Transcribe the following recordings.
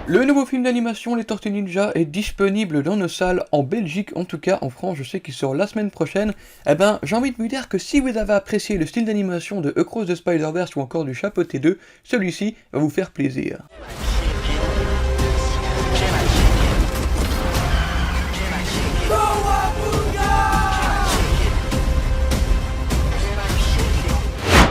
Le nouveau film d'animation Les Tortues Ninja est disponible dans nos salles en Belgique, en tout cas en France, je sais qu'il sort la semaine prochaine. Eh ben, j'ai envie de vous dire que si vous avez apprécié le style d'animation de Across the Spider-Verse ou encore du Chapeauté 2, celui-ci va vous faire plaisir.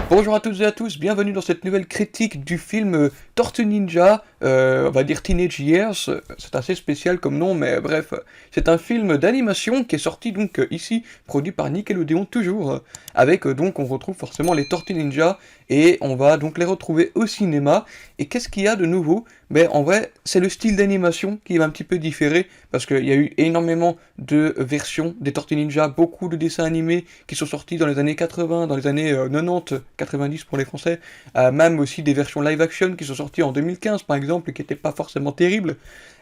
Bonjour à toutes et à tous, bienvenue dans cette nouvelle critique du film Tortue Ninja, on va dire Teenage Years, c'est assez spécial comme nom, mais bref, c'est un film d'animation qui est sorti donc ici, produit par Nickelodeon toujours, avec donc on retrouve forcément les Tortues Ninja, et on va donc les retrouver au cinéma, et qu'est-ce qu'il y a de nouveau? Ben en vrai, c'est le style d'animation qui va un petit peu différer, parce qu'il y a eu énormément de versions des Tortues Ninja, beaucoup de dessins animés qui sont sortis dans les années 80, dans les années 90, 90 pour les Français, même aussi des versions live action qui sont sorties en 2015 par exemple, qui n'étaient pas forcément terribles,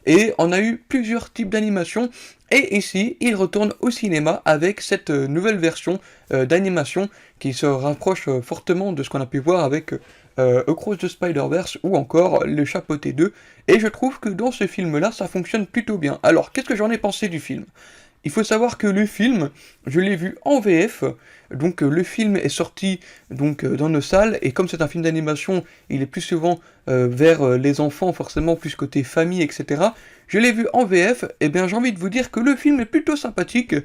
et on a eu plusieurs types d'animation, et ici, il retourne au cinéma avec cette nouvelle version d'animation qui se rapproche fortement de ce qu'on a pu voir avec Across the Spider-Verse ou encore Le Chapeauté 2, et je trouve que dans ce film-là, ça fonctionne plutôt bien. Alors, qu'est-ce que j'en ai pensé du film ? Il faut savoir que le film, je l'ai vu en VF, donc le film est sorti donc dans nos salles, et comme c'est un film d'animation, il est plus souvent vers les enfants, forcément plus côté famille, etc. Je l'ai vu en VF, et bien j'ai envie de vous dire que le film est plutôt sympathique,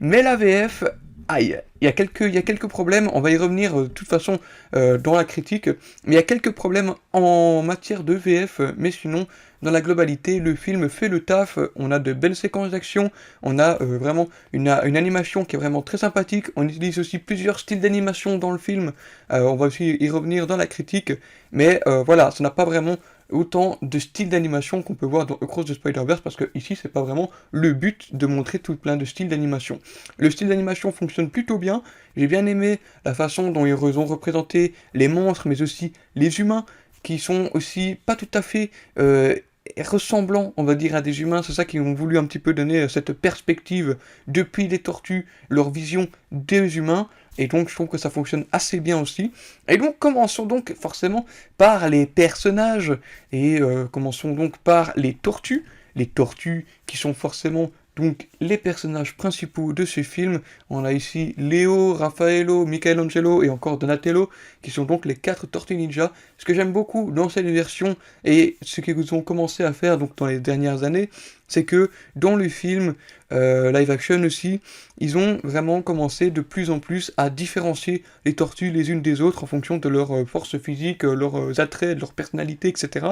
mais la VF, aïe, il y a quelques problèmes, on va y revenir de toute façon dans la critique, mais il y a quelques problèmes en matière de VF, mais sinon, dans la globalité, le film fait le taf, on a de belles séquences d'action, on a vraiment une animation qui est vraiment très sympathique, on utilise aussi plusieurs styles d'animation dans le film, on va aussi y revenir dans la critique, mais voilà, ça n'a pas vraiment autant de styles d'animation qu'on peut voir dans Across the Spider-Verse, parce que ici c'est pas vraiment le but de montrer tout plein de styles d'animation. Le style d'animation fonctionne plutôt bien, j'ai bien aimé la façon dont ils ont représenté les monstres, mais aussi les humains, qui sont aussi pas tout à fait ressemblants, on va dire, à des humains. C'est ça qu'ils ont voulu un petit peu donner cette perspective depuis les tortues, leur vision des humains, et donc je trouve que ça fonctionne assez bien aussi. Et donc commençons donc forcément par les personnages, et commençons donc par les tortues qui sont forcément donc les personnages principaux de ce film. On a ici Léo, Raffaello, Michelangelo et encore Donatello, qui sont donc les 4 Tortues Ninja. Ce que j'aime beaucoup dans cette version, et ce qu'ils ont commencé à faire donc dans les dernières années, c'est que dans le film live action aussi, ils ont vraiment commencé de plus en plus à différencier les tortues les unes des autres en fonction de leur force physique, leurs attraits, de leur personnalité, etc.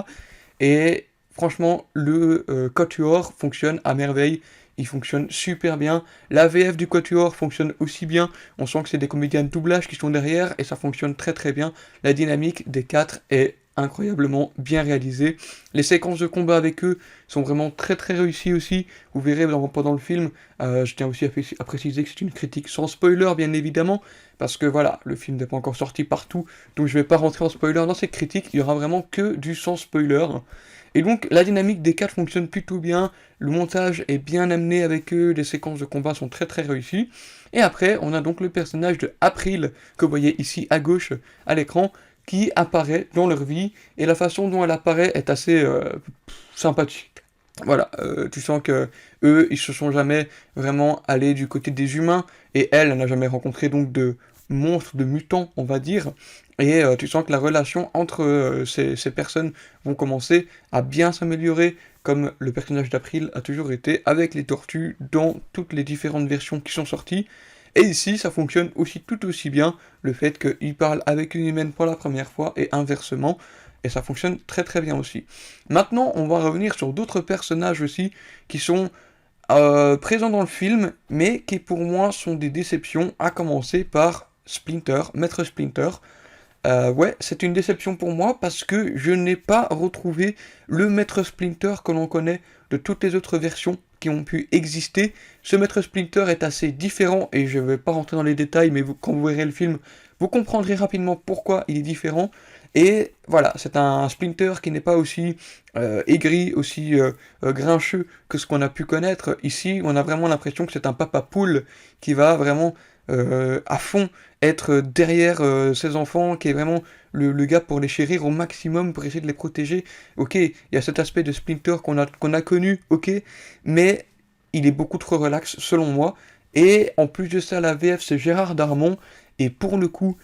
Et franchement, le Quatuor fonctionne à merveille. Il fonctionne super bien. La VF du Quatuor fonctionne aussi bien. On sent que c'est des comédiens de doublage qui sont derrière et ça fonctionne très très bien. La dynamique des 4 est incroyablement bien réalisée. Les séquences de combat avec eux sont vraiment très très réussies aussi. Vous verrez pendant le film. Je tiens aussi à préciser que c'est une critique sans spoiler bien évidemment, parce que voilà, le film n'est pas encore sorti partout, donc je vais pas rentrer en spoiler dans cette critique. Il y aura vraiment que du sans spoiler. Et donc la dynamique des 4 fonctionne plutôt bien, le montage est bien amené avec eux, les séquences de combat sont très très réussies. Et après, on a donc le personnage de April, que vous voyez ici à gauche à l'écran, qui apparaît dans leur vie, et la façon dont elle apparaît est assez sympathique. Voilà, tu sens que eux, ils se sont jamais vraiment allés du côté des humains, et elle n'a jamais rencontré donc de monstres, de mutants, on va dire, et tu sens que la relation entre ces personnes vont commencer à bien s'améliorer, comme le personnage d'April a toujours été avec les tortues dans toutes les différentes versions qui sont sorties. Et ici, ça fonctionne aussi tout aussi bien, le fait qu'il parle avec une humaine pour la première fois, et inversement, et ça fonctionne très très bien aussi. Maintenant, on va revenir sur d'autres personnages aussi, qui sont présents dans le film, mais qui pour moi sont des déceptions, à commencer par Splinter, Maître Splinter. Ouais, c'est une déception pour moi parce que je n'ai pas retrouvé le Maître Splinter que l'on connaît de toutes les autres versions qui ont pu exister. Ce Maître Splinter est assez différent et je ne vais pas rentrer dans les détails, mais quand vous verrez le film, vous comprendrez rapidement pourquoi il est différent. Et voilà, c'est un Splinter qui n'est pas aussi aigri, aussi grincheux que ce qu'on a pu connaître. Ici, on a vraiment l'impression que c'est un papa poule qui va vraiment à fond être derrière ses enfants, qui est vraiment le gars pour les chérir au maximum, pour essayer de les protéger. Ok, il y a cet aspect de Splinter qu'on a connu, ok, mais il est beaucoup trop relax selon moi. Et en plus de ça, la VF c'est Gérard Darmon, et pour le coup,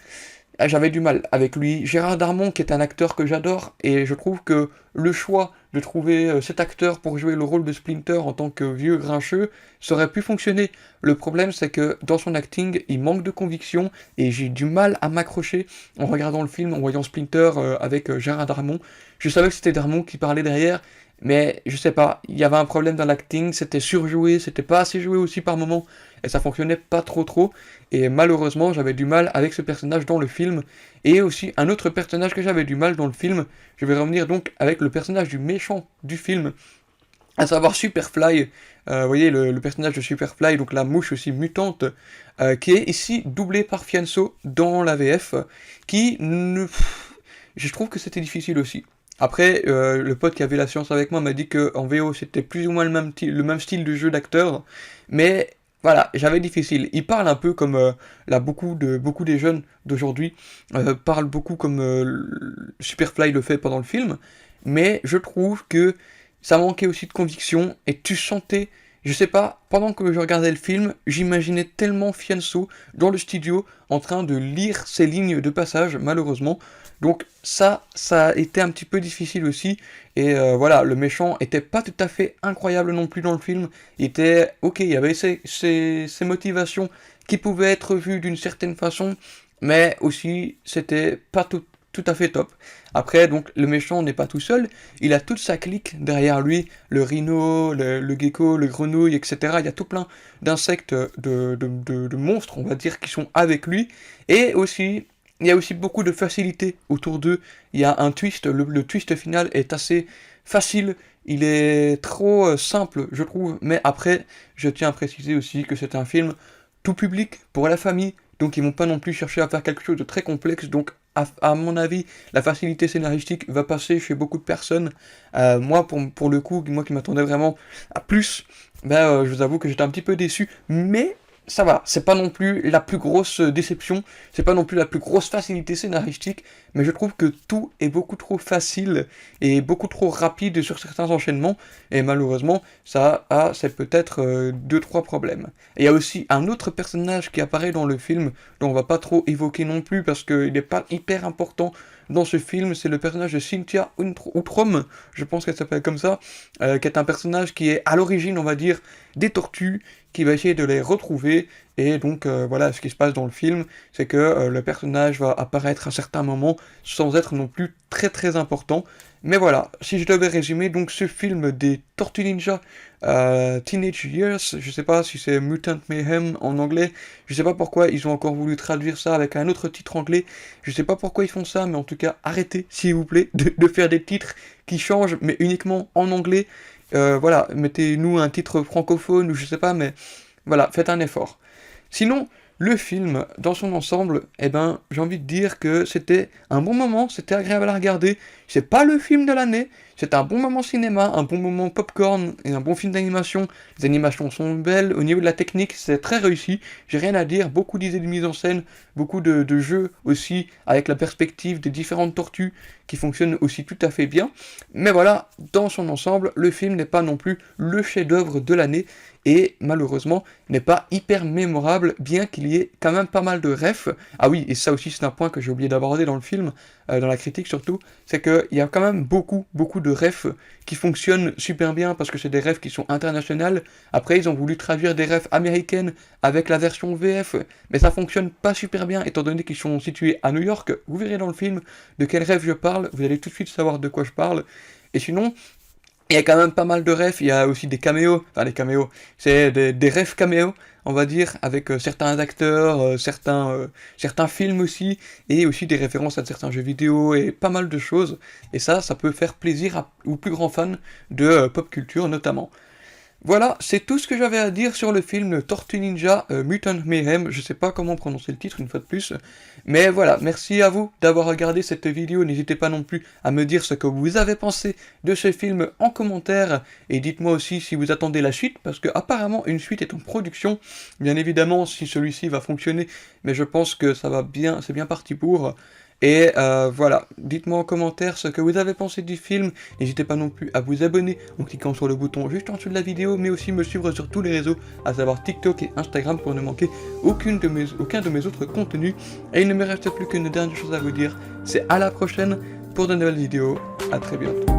j'avais du mal avec lui. Gérard Darmon, qui est un acteur que j'adore, et je trouve que le choix de trouver cet acteur pour jouer le rôle de Splinter en tant que vieux grincheux, ça aurait pu fonctionner. Le problème, c'est que dans son acting, il manque de conviction, et j'ai du mal à m'accrocher en regardant le film, en voyant Splinter avec Gérard Darmon. Je savais que c'était Darmon qui parlait derrière, mais je sais pas, il y avait un problème dans l'acting, c'était surjoué, c'était pas assez joué aussi par moments, et ça fonctionnait pas trop. Et malheureusement, j'avais du mal avec ce personnage dans le film. Et aussi, un autre personnage que j'avais du mal dans le film, je vais revenir donc avec le personnage du méchant du film, à savoir Superfly. Vous voyez, le personnage de Superfly, donc la mouche aussi mutante, qui est ici doublé par Fianso dans la VF, qui ne... Je trouve que c'était difficile aussi. Après, le pote qui avait la science avec moi m'a dit que en VO c'était plus ou moins le même style de jeu d'acteur, mais voilà, j'avais difficile. Il parle un peu comme là beaucoup des jeunes d'aujourd'hui parlent beaucoup comme Superfly le fait pendant le film, mais je trouve que ça manquait aussi de conviction et tu sentais, je sais pas, pendant que je regardais le film, j'imaginais tellement Fianso dans le studio en train de lire ses lignes de passage, malheureusement. Donc ça a été un petit peu difficile aussi. Et voilà, le méchant était pas tout à fait incroyable non plus dans le film. Il était, ok, il y avait ses motivations qui pouvaient être vues d'une certaine façon, mais aussi c'était pas tout à fait top. Après, donc, le méchant n'est pas tout seul, il a toute sa clique derrière lui, le rhino, le gecko, le grenouille, etc. Il y a tout plein d'insectes, de monstres, on va dire, qui sont avec lui, et aussi, il y a aussi beaucoup de facilité autour d'eux, il y a un twist, le twist final est assez facile, il est trop simple, je trouve, mais après, je tiens à préciser aussi que c'est un film tout public, pour la famille, donc ils vont pas non plus chercher à faire quelque chose de très complexe, donc à mon avis, la facilité scénaristique va passer chez beaucoup de personnes. Moi, pour le coup, moi qui m'attendais vraiment à plus, ben, je vous avoue que j'étais un petit peu déçu, mais ça va, c'est pas non plus la plus grosse déception, c'est pas non plus la plus grosse facilité scénaristique, mais je trouve que tout est beaucoup trop facile et beaucoup trop rapide sur certains enchaînements, et malheureusement, c'est peut-être deux, trois problèmes. Et il y a aussi un autre personnage qui apparaît dans le film, dont on va pas trop évoquer non plus, parce qu'il n'est pas hyper important dans ce film, c'est le personnage de Cynthia Outrom, je pense qu'elle s'appelle comme ça, qui est un personnage qui est à l'origine, on va dire, des tortues, qui va essayer de les retrouver, et donc voilà, ce qui se passe dans le film, c'est que le personnage va apparaître à certains moments, sans être non plus très important, mais voilà, si je devais résumer donc ce film des Tortues Ninja Teenage Years, je sais pas si c'est Mutant Mayhem en anglais, je sais pas pourquoi ils ont encore voulu traduire ça avec un autre titre anglais, je sais pas pourquoi ils font ça, mais en tout cas arrêtez s'il vous plaît de faire des titres qui changent mais uniquement en anglais. Voilà, mettez-nous un titre francophone ou je sais pas, mais voilà, faites un effort. Sinon, le film, dans son ensemble, eh ben, j'ai envie de dire que c'était un bon moment, c'était agréable à regarder. C'est pas le film de l'année, c'est un bon moment cinéma, un bon moment popcorn et un bon film d'animation. Les animations sont belles, au niveau de la technique, c'est très réussi. J'ai rien à dire, beaucoup d'idées de mise en scène, beaucoup de jeux aussi, avec la perspective des différentes tortues qui fonctionnent aussi tout à fait bien. Mais voilà, dans son ensemble, le film n'est pas non plus le chef-d'œuvre de l'année et malheureusement n'est pas hyper mémorable, bien qu'il y ait quand même pas mal de refs. Ah oui, et ça aussi c'est un point que j'ai oublié d'aborder dans le film, dans la critique surtout, c'est qu'il y a quand même beaucoup de refs qui fonctionnent super bien parce que c'est des refs qui sont internationales. Après ils ont voulu traduire des refs américaines avec la version VF, mais ça fonctionne pas super bien étant donné qu'ils sont situés à New York. Vous verrez dans le film de quel ref je parle, vous allez tout de suite savoir de quoi je parle. Et sinon, il y a quand même pas mal de refs, il y a aussi des caméos, enfin des caméos, c'est des refs caméos, on va dire, avec certains acteurs, certains films aussi, et aussi des références à certains jeux vidéo, et pas mal de choses, et ça peut faire plaisir aux plus grands fans de pop culture notamment. Voilà, c'est tout ce que j'avais à dire sur le film Tortue Ninja Mutant Mayhem. Je sais pas comment prononcer le titre une fois de plus. Mais voilà, merci à vous d'avoir regardé cette vidéo. N'hésitez pas non plus à me dire ce que vous avez pensé de ce film en commentaire. Et dites-moi aussi si vous attendez la suite, parce que apparemment une suite est en production. Bien évidemment, si celui-ci va fonctionner, mais je pense que ça va bien, c'est bien parti pour. Et voilà, dites-moi en commentaire ce que vous avez pensé du film. N'hésitez pas non plus à vous abonner en cliquant sur le bouton juste en dessous de la vidéo, mais aussi me suivre sur tous les réseaux, à savoir TikTok et Instagram, pour ne manquer aucun de mes autres contenus. Et il ne me reste plus qu'une dernière chose à vous dire, c'est à la prochaine pour de nouvelles vidéos. À très bientôt.